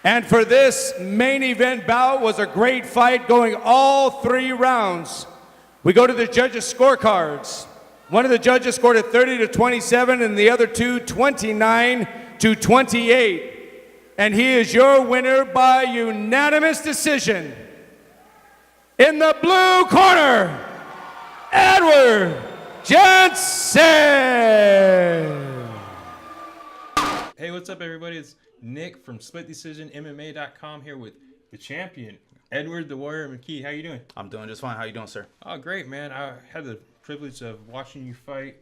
And for this main event bout was a great fight going all 3 rounds. We go to the judges' scorecards. One of the judges scored it 30-27 and the other two 29-28. And he is your winner by unanimous decision. In the blue corner, Edward Jensen. Hey, what's up, everybody? It's Nick from SplitDecisionMMA.com here with the champion, Edward the Warrior McKee. How you doing? I'm doing just fine. How you doing, sir? Oh, great, man. I had the privilege of watching you fight.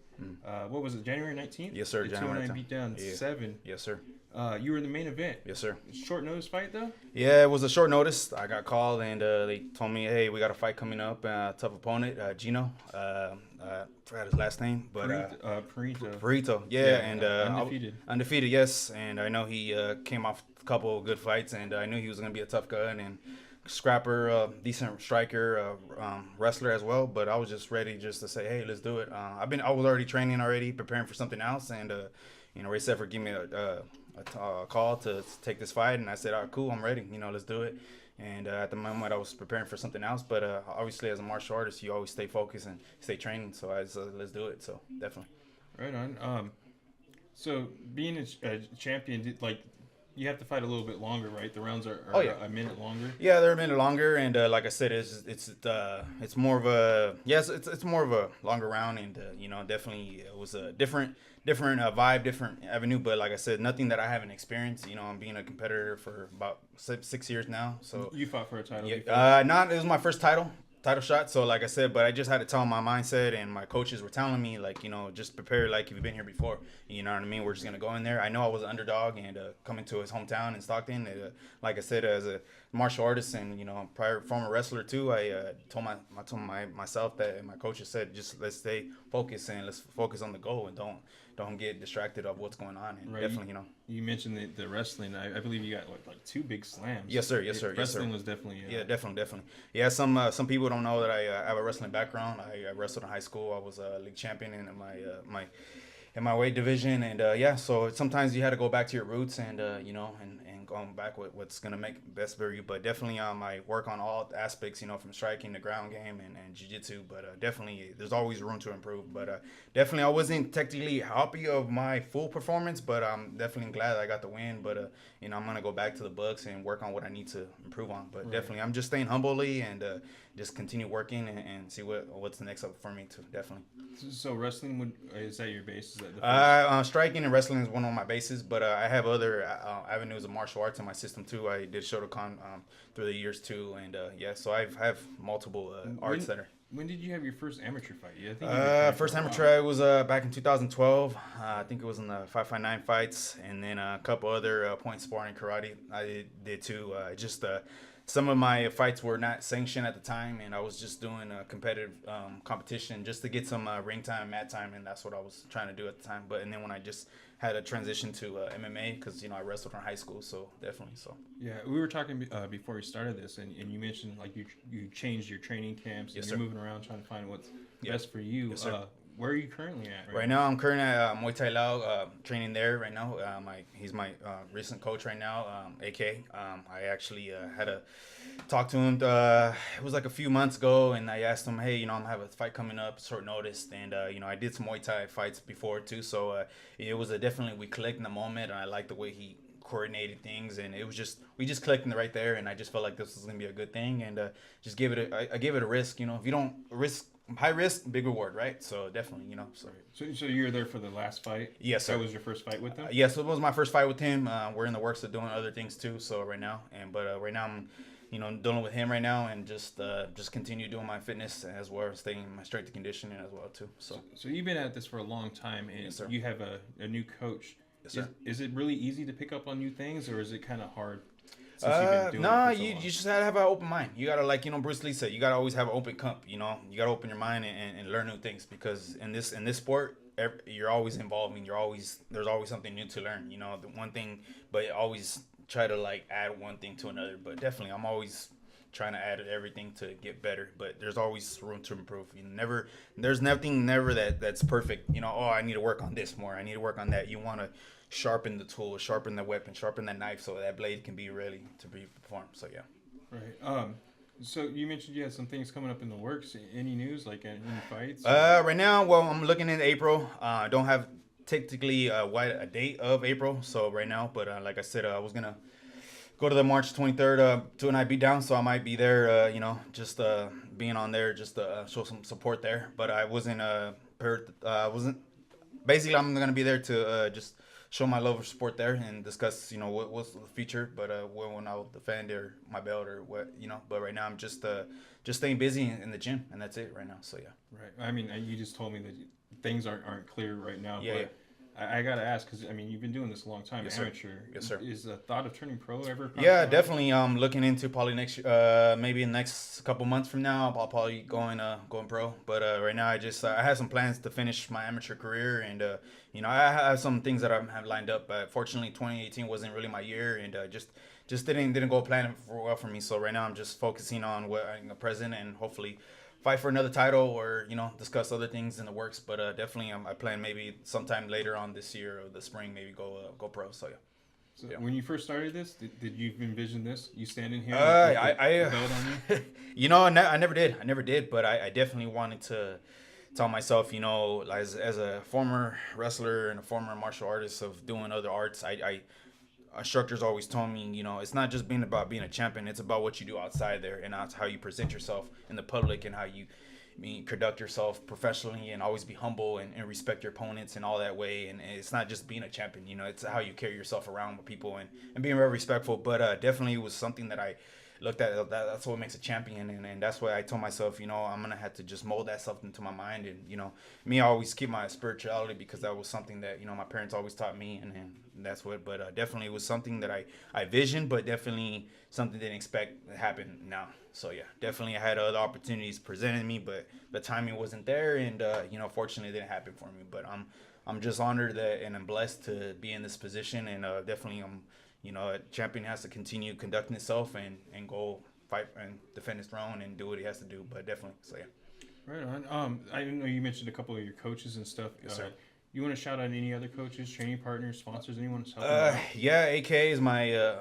What was it, January 19th? Yes, sir. The January 209 Beatdown-7. Yes, sir. You were in the main event. Yes, sir. Short notice fight, though? Yeah, it was a short notice. I got called, and they told me, hey, we got a fight coming up. Tough opponent, Gino. Forgot his last name, but Perito. Yeah, and undefeated, yes. And I know he came off a couple of good fights, and I knew he was going to be a tough gun and scrapper, decent striker, wrestler as well. But I was just ready just to say, hey, let's do it. I was already training already, preparing for something else, and Ray Seffer gave me a call to take this fight, and I said, all right, cool, I'm ready. Let's do it. And at the moment, I was preparing for something else. But obviously, as a martial artist, you always stay focused and stay training. So I said, let's do it. So definitely. Right on. So being a champion, you have to fight a little bit longer, right? The rounds are a minute longer. Yeah, they're a minute longer, and like I said, it's more of a it's more of a longer round, and definitely it was a different vibe, different avenue. But like I said, nothing that I haven't experienced. I'm being a competitor for about 6 years now. So you fought for a title? Yeah, it was my first title shot. So like I said, but I just had to tell my mindset, and my coaches were telling me just prepare like you've been here before. You know what I mean? We're just gonna go in there. I know I was an underdog, and coming to his hometown in Stockton, like I said, as a martial artist and prior former wrestler too, I told myself that, and my coaches said, just let's stay focused and let's focus on the goal and don't get distracted of what's going on. And right. Definitely, You mentioned the wrestling. I believe you got like 2 big slams. Yes, sir. Wrestling was definitely. Definitely. Yeah, some people don't know that I have a wrestling background. I wrestled in high school. I was a league champion in my weight division, and so sometimes you had to go back to your roots, and and going back with what's gonna make best for you. But definitely I work on all aspects, from striking, the ground game, and jiu-jitsu. But definitely there's always room to improve. But definitely I wasn't technically happy of my full performance, but I'm definitely glad I got the win. But I'm gonna go back to the books and work on what I need to improve on. But definitely I'm just staying humbly and just continue working and see what's the next up for me too. Definitely. So wrestling is that your base? Is that striking and wrestling is one of my bases, but I have other avenues of martial arts in my system too. I did Shotokan through the years too, and so I have multiple arts that are. When did you have your first amateur fight? First amateur was back in 2012. I think it was in the 559 fights, and then a couple other point sparring karate I did too. Some of my fights were not sanctioned at the time, and I was just doing a competitive competition just to get some ring time, mat time, and that's what I was trying to do at the time. And then when I just had a transition to MMA, because I wrestled in high school, so definitely. So yeah, we were talking before we started this, and you mentioned you changed your training camps, and you're moving around trying to find what's best for you. Yes, sir. Where are you currently at right now? I'm currently at Muay Thai Lao, training there right now. He's my recent coach right now, AK. I actually had a talk to him. It was like a few months ago, and I asked him, hey, I'm have a fight coming up, short notice, and I did some Muay Thai fights before too, so it was definitely we clicked in the moment, and I liked the way he coordinated things, and it was we just clicked right there, and I just felt like this was gonna be a good thing, and just give it I gave it a risk. If you don't risk. High risk, big reward, right? So definitely, So you're there for the last fight? Yes, sir. That was your first fight with him? Yes, it was my first fight with him. We're in the works of doing other things too. So right now, right now I'm, dealing with him right now, and just continue doing my fitness as well as staying in my strength and conditioning as well too. So you've been at this for a long time, and yes, you have a new coach. Yes, sir. Is it really easy to pick up on new things, or is it kind of hard? You just gotta have an open mind. You gotta Bruce Lee said, you gotta always have an open cup. You gotta open your mind and learn new things, because in this sport, you're always involved, and there's always something new to learn. The one thing, but always try to add one thing to another. But definitely, I'm always trying to add everything to get better. But there's always room to improve. There's nothing that's perfect. I need to work on this more. I need to work on that. You want to sharpen the tool, sharpen the weapon, sharpen the knife, so that blade can be ready to be performed. So yeah. Right. So you mentioned you had some things coming up in the works. Any news, like any fights? Right now, well, I'm looking in April. Don't have technically a date of April, so right now, but like I said, I was gonna go to the March 23rd to a night beatdown, so I might be there. Just being on there, just to show some support there. But I wasn't wasn't. Basically, I'm gonna be there to just show my love of sport there and discuss, what's the future, but when I'll defend or my belt or what, But right now I'm just staying busy in the gym, and that's it right now. So yeah. Right. I mean, you just told me that things aren't clear right now. Yeah. But Yeah. I gotta ask, because I mean, you've been doing this a long time, Yes, sir. amateur. Yes, sir. Is the thought of turning pro ever? Yeah, definitely. Looking into probably maybe in the next couple months from now, I'll probably going pro. But right now, I have some plans to finish my amateur career, and I have some things that I have lined up. Fortunately, 2018 wasn't really my year, and just didn't go planning well for me. So right now, I'm just focusing on what I'm present, and hopefully fight for another title, or discuss other things in the works. But definitely, I plan maybe sometime later on this year or the spring, maybe go pro. So yeah. So when you first started this, did you envision this? You standing here? I belt on you? I never did. But I definitely wanted to tell myself, as a former wrestler and a former martial artist of doing other arts, instructors always told me, it's not just about being a champion. It's about what you do outside there, and that's how you present yourself in the public, and how you conduct yourself professionally, and always be humble and respect your opponents and all that way. And it's not just being a champion, it's how you carry yourself around with people, and being very respectful. But definitely it was something that I looked at. That's what makes a champion, and that's why I told myself, I'm gonna have to just mold that stuff into my mind. And I always keep my spirituality, because that was something that my parents always taught me, and that's what. But definitely it was something that I visioned, but definitely something didn't expect to happen now. So yeah, definitely I had other opportunities presented me, but the timing wasn't there, and fortunately it didn't happen for me. But I'm just honored and I'm blessed to be in this position, and definitely a champion has to continue conducting itself and go fight and defend his throne and do what he has to do. But definitely, so yeah. Right on. I know you mentioned a couple of your coaches and stuff. Yes, sir. You want to shout out any other coaches, training partners, sponsors, anyone helping out? Yeah, AK is my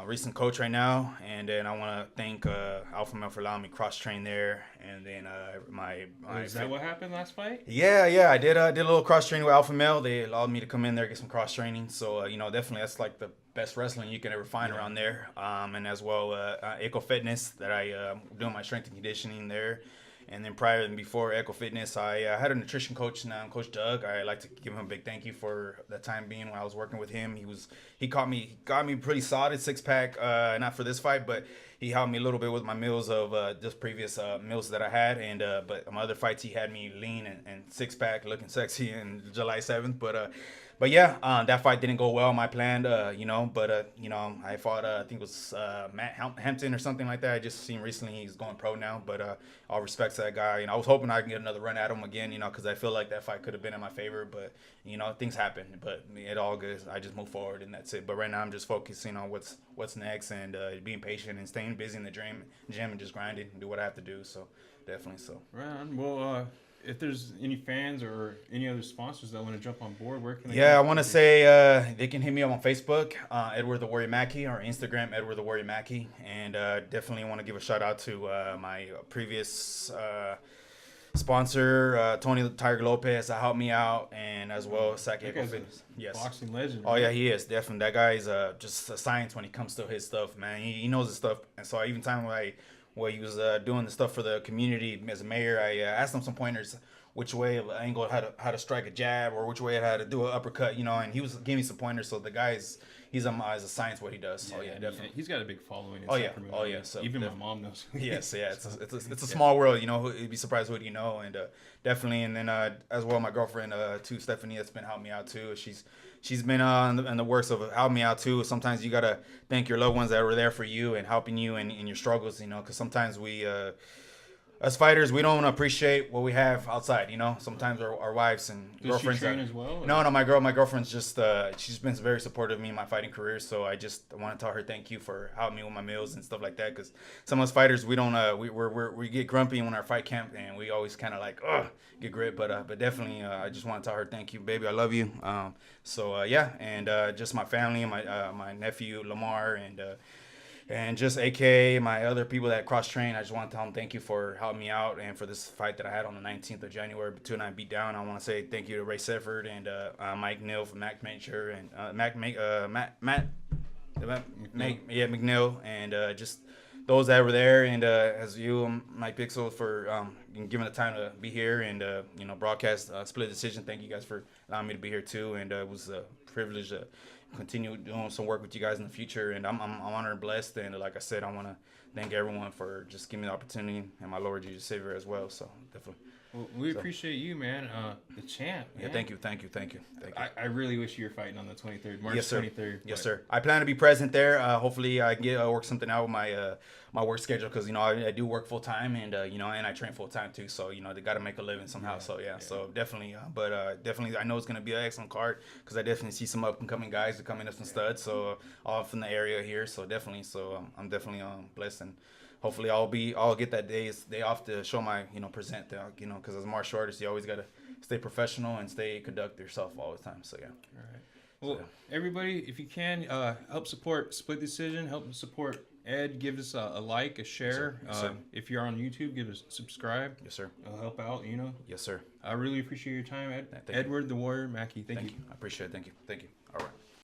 recent coach right now, and then I want to thank Alpha Male for allowing me cross train there, and then my is that what happened last fight? Yeah, I did a little cross training with Alpha Male. They allowed me to come in there, get some cross training. So definitely that's like the best wrestling you can ever find around there. And as well, Echo Fitness, that I doing my strength and conditioning there. And then prior and before Echo Fitness, I had a nutrition coach now, Coach Doug. I like to give him a big thank you for the time being when I was working with him. He got me pretty solid 6-pack, not for this fight, but he helped me a little bit with my meals of just previous meals that I had. And but my other fights, he had me lean and 6-pack, looking sexy in July 7th. But yeah, that fight didn't go well. My plan, but I fought, I think it was Matt Hampton or something like that. I just seen recently he's going pro now. But all respect to that guy. I was hoping I can get another run at him again, because I feel like that fight could have been in my favor. But things happen. But it all good. I just move forward, and that's it. But right now I'm just focusing on what's next, and being patient and staying busy in the gym and just grinding and do what I have to do. So definitely so. Right on. Well, if there's any fans or any other sponsors that want to jump on board, where can they? Yeah, I want to say they can hit me up on Facebook, Edward the Warrior Mackey, or Instagram, Edward the Warrior Mackey. And definitely want to give a shout out to my previous sponsor, Tony the Tiger Lopez, that helped me out, and as well Sacramento Fitness. Yes. Boxing legend. Oh yeah, he is definitely. That guy is just a science when it comes to his stuff, man. He knows his stuff, and so even time when he was doing the stuff for the community as a mayor, I asked him some pointers, which way of angle, how to strike a jab, or which way how to do an uppercut, and he was giving me some pointers. So the guy's he's a science what he does. So yeah, definitely. He's got a big following in Sacramento. Oh yeah. So even my mom knows. Yes, yeah. It's a small world, You'd be surprised who and definitely. And then as well, my girlfriend too, Stephanie, that's been helping me out too. She's been in the works of helping me out too. Sometimes you gotta thank your loved ones that were there for you and helping you in your struggles, because sometimes we us fighters, we don't appreciate what we have outside. You know, sometimes our wives and Does girlfriends. She train as well? Or? No, my girlfriend's just she's been very supportive of me in my fighting career. So I just want to tell her thank you for helping me with my meals and stuff like that. Because some of us fighters, we don't we get grumpy when our fight camp, and we always kind of like get grit. But definitely, I just want to tell her thank you, baby. I love you. Yeah, and just my family, my nephew Lamar, and just AK, my other people that cross train. I just want to tell them thank you for helping me out and for this fight that I had on the 19th of January, 2-9 Beatdown. I want to say thank you to Ray Sefford and Mike Neal from Matt Nature and McNeil, and just those that were there, and as you, Mike Pixel, for giving the time to be here and broadcast Split Decision. Thank you guys for allowing me to be here too, and it was a privilege to continue doing some work with you guys in the future, and I'm honored and blessed. And like I said, I want to thank everyone for just giving me the opportunity, and my Lord Jesus Savior as well. So definitely. Well, we appreciate you, man. The champ. Man. Yeah, thank you. I really wish you were fighting on the 23rd, March 23rd. Yes, sir. I plan to be present there. Hopefully, I get work something out with my work schedule, because I do work full time, and and I train full time too. So they got to make a living somehow. So so definitely. Definitely, I know it's gonna be an excellent card, because I definitely see some up and coming guys that coming up some studs. So all from the area here. So definitely. So I'm definitely blessed, and hopefully I'll get that day off to show my present because as a martial artist, you always gotta stay professional and conduct yourself all the time. So yeah. All right. Well, everybody, if you can, help support Split Decision. Help support Ed. Give us a like, a share. Yes, sir. Yes, if you're on YouTube, give us subscribe. Yes, sir. Help out. Yes, sir. I really appreciate your time, Ed. Thank Edward the Warrior Mackey. Thank you. I appreciate it. Thank you. All right.